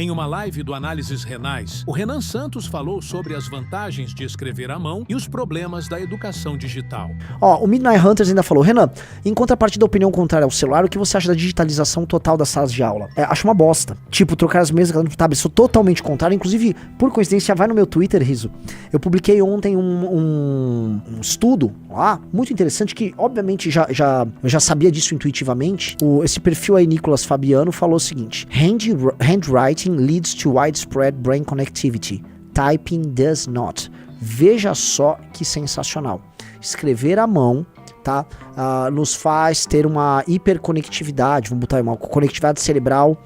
Em uma live do Análises Renais, o Renan Santos falou sobre as vantagens de escrever à mão e os problemas da educação digital. Ó, o Midnight Hunters ainda falou: Renan, em contrapartida da opinião contrária ao celular, o que você acha da digitalização total das salas de aula? Acho uma bosta. Tipo, trocar as mesas no tablet, sou totalmente contrário. Inclusive, por coincidência, vai no meu Twitter, Riso. Eu publiquei ontem um estudo lá, muito interessante, que obviamente eu já sabia disso intuitivamente. Esse perfil aí, Nicolas Fabiano, falou o seguinte: Handwriting leads to widespread brain connectivity. Typing does not. Veja só que sensacional. Escrever à mão, tá? Nos faz ter uma hiperconectividade, vamos botar uma conectividade cerebral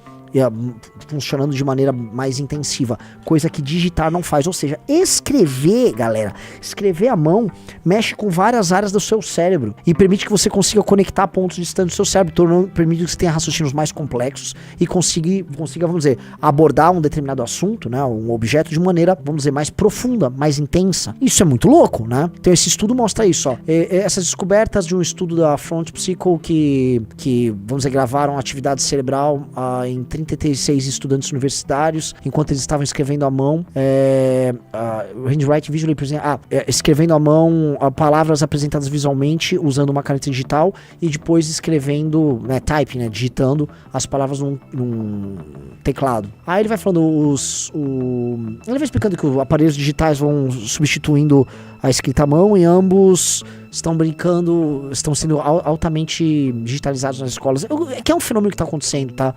funcionando de maneira mais intensiva, coisa que digitar não faz. Ou seja, escrever, galera, escrever à mão mexe com várias áreas do seu cérebro e permite que você consiga conectar pontos distantes do seu cérebro, permite que você tenha raciocínios mais complexos e consiga, vamos dizer, abordar um determinado assunto, né, um objeto de maneira, vamos dizer, mais profunda, mais intensa. Isso é muito louco, né? Então esse estudo mostra isso, ó. Essas descobertas de um estudo da Front Psycho que vamos dizer, gravaram atividade cerebral em 36 estudantes universitários, enquanto eles estavam escrevendo à mão, handwriting visually escrevendo à mão palavras apresentadas visualmente usando uma caneta digital e depois escrevendo, né, typing, né, digitando as palavras num teclado. Aí ele vai falando ele vai explicando que os aparelhos digitais vão substituindo a escrita à mão e ambos estão sendo altamente digitalizados nas escolas. Que é um fenômeno que está acontecendo, tá?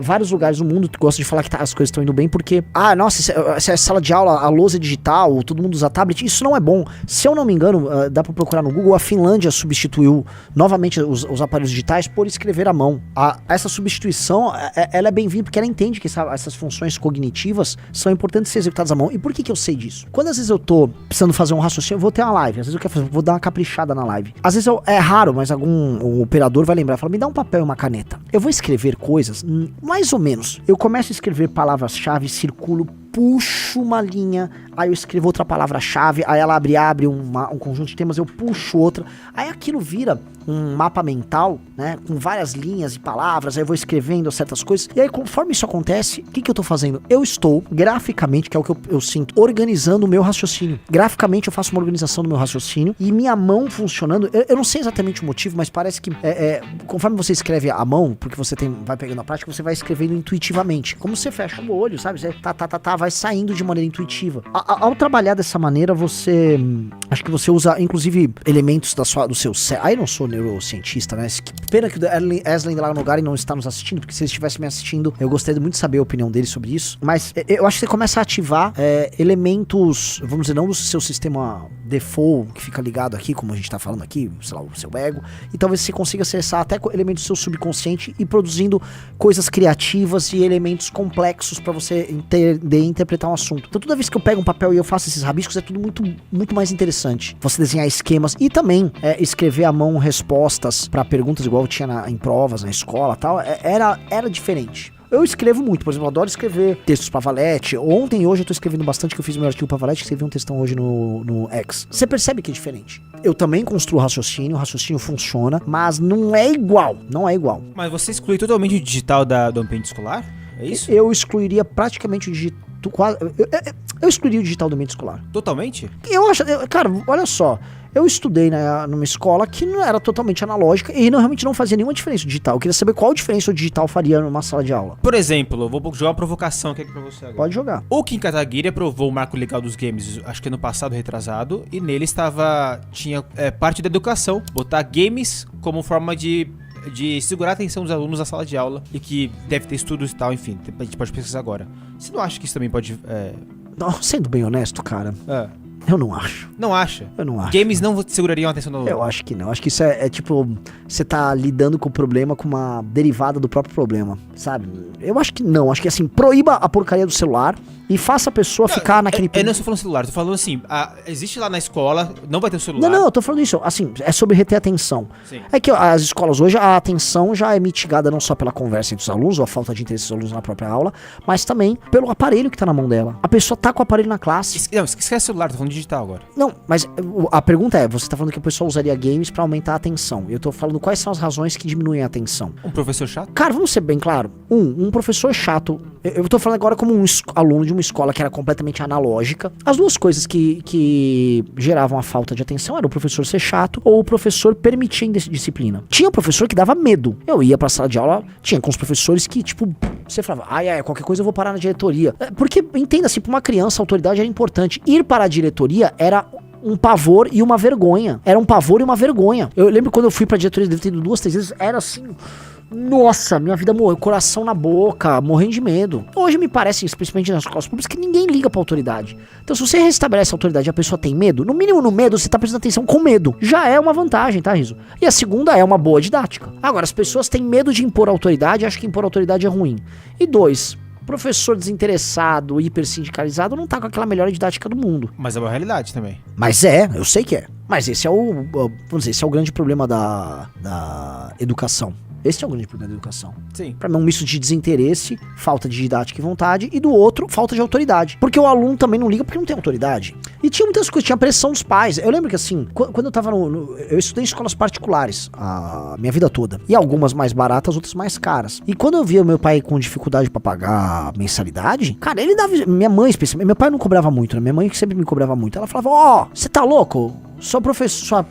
Vários lugares do mundo gostam de falar que as coisas estão indo bem porque, nossa, essa sala de aula, a lousa é digital, todo mundo usa tablet, isso não é bom. Se eu não me engano, dá pra procurar no Google, a Finlândia substituiu novamente os aparelhos digitais por escrever à mão. Essa substituição, ela é bem-vinda porque ela entende que essas funções cognitivas são importantes ser executadas à mão. E por que eu sei disso? Quando às vezes eu tô precisando fazer um raciocínio, eu vou ter uma live, às vezes eu quero vou dar uma caprichada na live. Às vezes é raro, mas um operador vai lembrar, fala, me dá um papel e uma caneta. Eu vou escrever coisas, mais ou menos. Eu começo a escrever palavras-chave, circulo, puxo uma linha, aí eu escrevo outra palavra-chave, aí ela abre um conjunto de temas, eu puxo outra, aí aquilo vira um mapa mental, né, com várias linhas e palavras, aí eu vou escrevendo certas coisas, e aí conforme isso acontece, o que eu tô fazendo? Eu estou, graficamente, que é o que eu sinto, organizando o meu raciocínio. Graficamente eu faço uma organização do meu raciocínio, e minha mão funcionando, eu não sei exatamente o motivo, mas parece que, conforme você escreve à mão, porque você vai pegando a prática, você vai escrevendo intuitivamente, como você fecha o olho, sabe, você vai saindo de maneira intuitiva. Ao trabalhar dessa maneira, acho que você usa, inclusive, elementos do seu cérebro. Aí eu não sou neurocientista, né? Pena que o Eslen lá no lugar não está nos assistindo, porque se ele estivesse me assistindo, eu gostaria muito de saber a opinião dele sobre isso. Mas eu acho que você começa a ativar elementos, vamos dizer, não do seu sistema default, que fica ligado aqui, como a gente tá falando aqui, sei lá, o seu ego, e talvez você consiga acessar até elementos do seu subconsciente e produzindo coisas criativas e elementos complexos pra você entender e interpretar um assunto. Então toda vez que eu pego um papel e eu faço esses rabiscos, é tudo muito, muito mais interessante. Você desenhar esquemas e também escrever à mão respostas pra perguntas igual tinha em provas, na escola e tal, era diferente. Eu escrevo muito, por exemplo, eu adoro escrever textos pra Valete. Ontem e hoje eu tô escrevendo bastante, que eu fiz meu artigo pra Valete, escrevi um textão hoje no X. Você percebe que é diferente. Eu também construo raciocínio, o raciocínio funciona, mas não é igual, Mas você exclui totalmente o digital do ambiente escolar? É isso? Eu excluiria praticamente o digital. Eu excluiria o digital do ambiente escolar. Totalmente? Eu acho, cara, olha só. Eu estudei numa escola que não era totalmente analógica e realmente não fazia nenhuma diferença o digital. Eu queria saber qual diferença o digital faria numa sala de aula. Por exemplo, eu vou jogar uma provocação aqui pra você agora. Pode jogar. O Kim Kataguiri aprovou o marco legal dos games, acho que ano passado, retrasado, e nele tinha parte da educação, botar games como forma de segurar a atenção dos alunos na sala de aula e que deve ter estudos e tal, enfim, a gente pode pesquisar agora. Você não acha que isso também pode... Não, sendo bem honesto, cara... Eu não acho. Não acha? Eu não acho. Games não segurariam a atenção do aluno? Eu acho que não. Acho que isso é tipo... Você tá lidando com o problema com uma derivada do próprio problema, sabe? Eu acho que não. Acho que assim, proíba a porcaria do celular e faça a pessoa ficar naquele... Eu não estou falando celular, tô falando assim, existe lá na escola, não vai ter o celular. Não, eu tô falando isso, assim, é sobre reter a atenção. Sim. É que as escolas hoje, a atenção já é mitigada não só pela conversa entre os alunos, ou a falta de interesse dos alunos na própria aula, mas também pelo aparelho que tá na mão dela. A pessoa tá com o aparelho na classe. Não, esquece o celular, tô falando digital agora. Não, mas a pergunta é, você tá falando que o pessoal usaria games pra aumentar a atenção. Eu tô falando quais são as razões que diminuem a atenção. Um professor chato? Cara, vamos ser bem claro. Um professor chato. Eu tô falando agora como um aluno de uma escola que era completamente analógica. As duas coisas que geravam a falta de atenção era o professor ser chato ou o professor permitir disciplina. Tinha professor que dava medo. Eu ia pra sala de aula, tinha com os professores que, tipo, você falava, qualquer coisa eu vou parar na diretoria. Porque, entenda-se, pra uma criança a autoridade era importante. Ir para a diretoria era um pavor e uma vergonha. Era um pavor e uma vergonha. Eu lembro quando eu fui pra diretoria, devo ter ido 2, 3 vezes, era assim... Nossa, minha vida morreu, coração na boca, morrendo de medo. Hoje me parece, especialmente nas escolas públicas, que ninguém liga pra autoridade. Então se você restabelece a autoridade e a pessoa tem medo, no mínimo no medo, você tá prestando atenção com medo. Já é uma vantagem, tá, Riso? E a segunda é uma boa didática. Agora, as pessoas têm medo de impor autoridade e acham que impor autoridade é ruim. E 2, professor desinteressado, hipersindicalizado, não tá com aquela melhor didática do mundo. Mas é uma realidade também. Mas eu sei que é. Mas esse é vamos dizer, esse é o grande problema da educação. Esse é o grande problema da educação. Sim. Pra mim é um misto de desinteresse, falta de didática e vontade, e do outro, falta de autoridade. Porque o aluno também não liga porque não tem autoridade. E tinha muitas coisas, tinha pressão dos pais. Eu lembro que assim, quando eu tava eu estudei em escolas particulares a minha vida toda. E algumas mais baratas, outras mais caras. E quando eu via meu pai com dificuldade pra pagar a mensalidade, cara, ele dava... Minha mãe, especialmente, meu pai não cobrava muito, né? Minha mãe sempre me cobrava muito. Ela falava, você tá louco? Sua professora,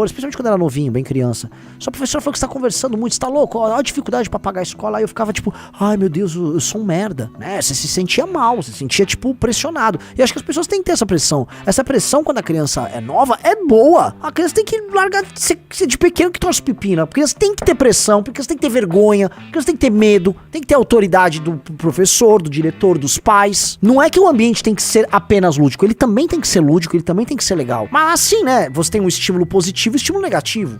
especialmente quando era novinho, bem criança, sua professora falou que você tá conversando muito, você tá louco? Olha a dificuldade pra pagar a escola. Aí eu ficava tipo, ai meu Deus, eu sou um merda, né? Você se sentia mal, você se sentia tipo pressionado. E acho que as pessoas têm que ter essa pressão. Essa pressão quando a criança é nova é boa. A criança tem que largar de ser de pequeno que torce pepino. A criança tem que ter pressão, porque você tem que ter vergonha, a criança tem que ter medo, tem que ter autoridade do professor, do diretor, dos pais. Não é que o ambiente tem que ser apenas lúdico, ele também tem que ser lúdico, ele também tem que ser legal. Mas assim, né? Você tem um estímulo positivo e um estímulo negativo.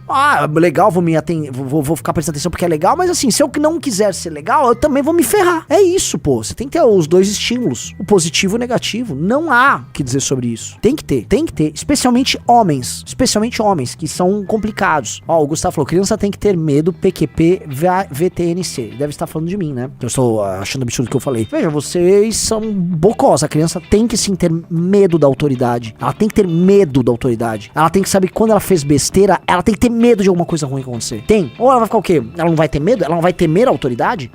Legal, vou ficar prestando atenção porque é legal, mas assim, se eu não quiser ser legal, eu também vou me ferrar. É isso, pô. Você tem que ter os dois estímulos, o positivo e o negativo. Não há o que dizer sobre isso. Tem que ter. Especialmente homens, que são complicados. O Gustavo falou, criança tem que ter medo, PQP, VTNC. Ele deve estar falando de mim, né? Eu estou achando absurdo o que eu falei. Veja, vocês são bocós. A criança tem que sim ter medo da autoridade. Ela tem que ter medo da autoridade. Ela tem que saber que quando ela fez besteira, ela tem que ter medo de alguma coisa ruim acontecer. Tem. Ou ela vai ficar o quê? Ela não vai ter medo? Ela não vai temer a autoridade?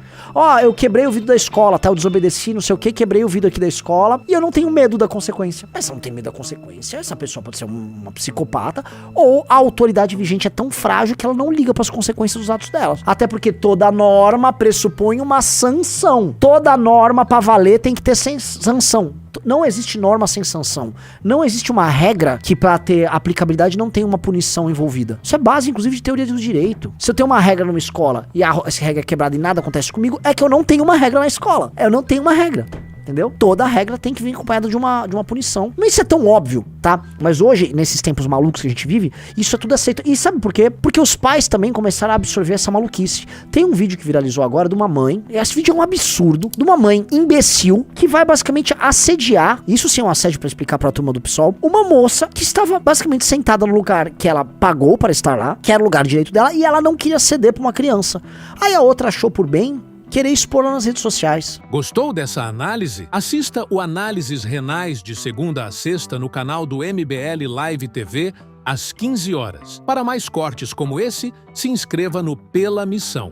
Eu quebrei o vidro da escola, tá? Eu desobedeci, não sei o que, quebrei o vidro aqui da escola e eu não tenho medo da consequência. Mas se ela não tem medo da consequência, essa pessoa pode ser uma psicopata ou a autoridade vigente é tão frágil que ela não liga pras consequências dos atos dela. Até porque toda norma pressupõe uma sanção. Toda norma pra valer tem que ter sanção. Não existe norma sem sanção. Não existe uma regra que pra ter aplicabilidade não tem uma punição envolvida. Isso é base, inclusive, de teoria do direito. Se eu tenho uma regra numa escola e essa regra é quebrada e nada acontece comigo, é que eu não tenho uma regra na escola. Eu não tenho uma regra. Entendeu? Toda regra tem que vir acompanhada de uma punição. Mas isso é tão óbvio, tá? Mas hoje, nesses tempos malucos que a gente vive, isso é tudo aceito. E sabe por quê? Porque os pais também começaram a absorver essa maluquice. Tem um vídeo que viralizou agora de uma mãe, e esse vídeo é um absurdo, de uma mãe imbecil que vai basicamente assediar, isso sim é um assédio pra explicar pra turma do PSOL, uma moça que estava basicamente sentada no lugar que ela pagou para estar lá, que era o lugar de direito dela, e ela não queria ceder pra uma criança. Aí a outra achou por bem querer expor nas redes sociais. Gostou dessa análise? Assista o Análises Renais de segunda a sexta no canal do MBL Live TV às 15 horas. Para mais cortes como esse, se inscreva no Pela Missão.